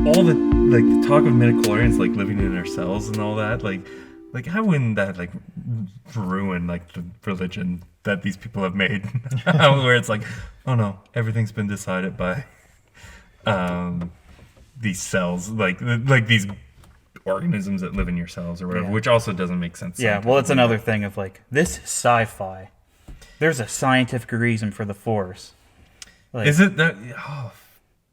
all the talk of midichlorians like living in our cells and all that, like how wouldn't that like ruin like the religion that these people have made? Where it's like, oh no, everything's been decided by these cells, like these organisms that live in your cells or whatever, which also doesn't make sense. Yeah, well, it's another thing of like, this sci-fi. There's a scientific reason for the Force. Like, is it that? Oh.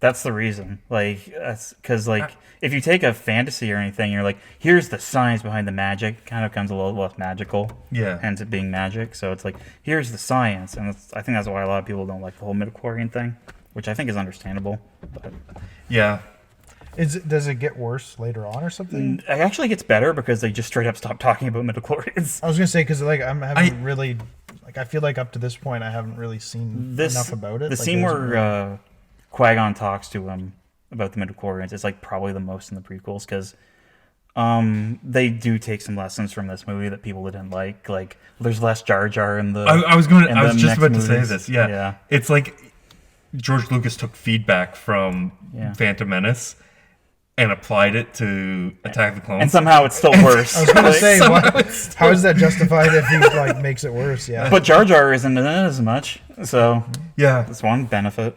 That's the reason. Like, that's because like if you take a fantasy or anything, you're like, here's the science behind the magic. It kind of becomes a little less magical. Yeah. Hence it being magic. So it's like, here's the science, and I think that's why a lot of people don't like the whole midichlorian thing, which I think is understandable. But yeah. Does it get worse later on or something? It actually gets better because they just straight up stop talking about midichlorians. I was gonna say because like I feel like up to this point I haven't really seen enough about it. The scene where Qui-Gon talks to him about the midichlorians is like probably the most in the prequels because they do take some lessons from this movie that people didn't like. Like there's less Jar Jar in the. I was just about to say this. Yeah, it's like George Lucas took feedback from Phantom Menace and applied it to Attack the Clones. And somehow it's still worse. I was going to say, how is that justified if he like makes it worse? Yeah. But Jar Jar isn't in it as much, so yeah, that's one benefit.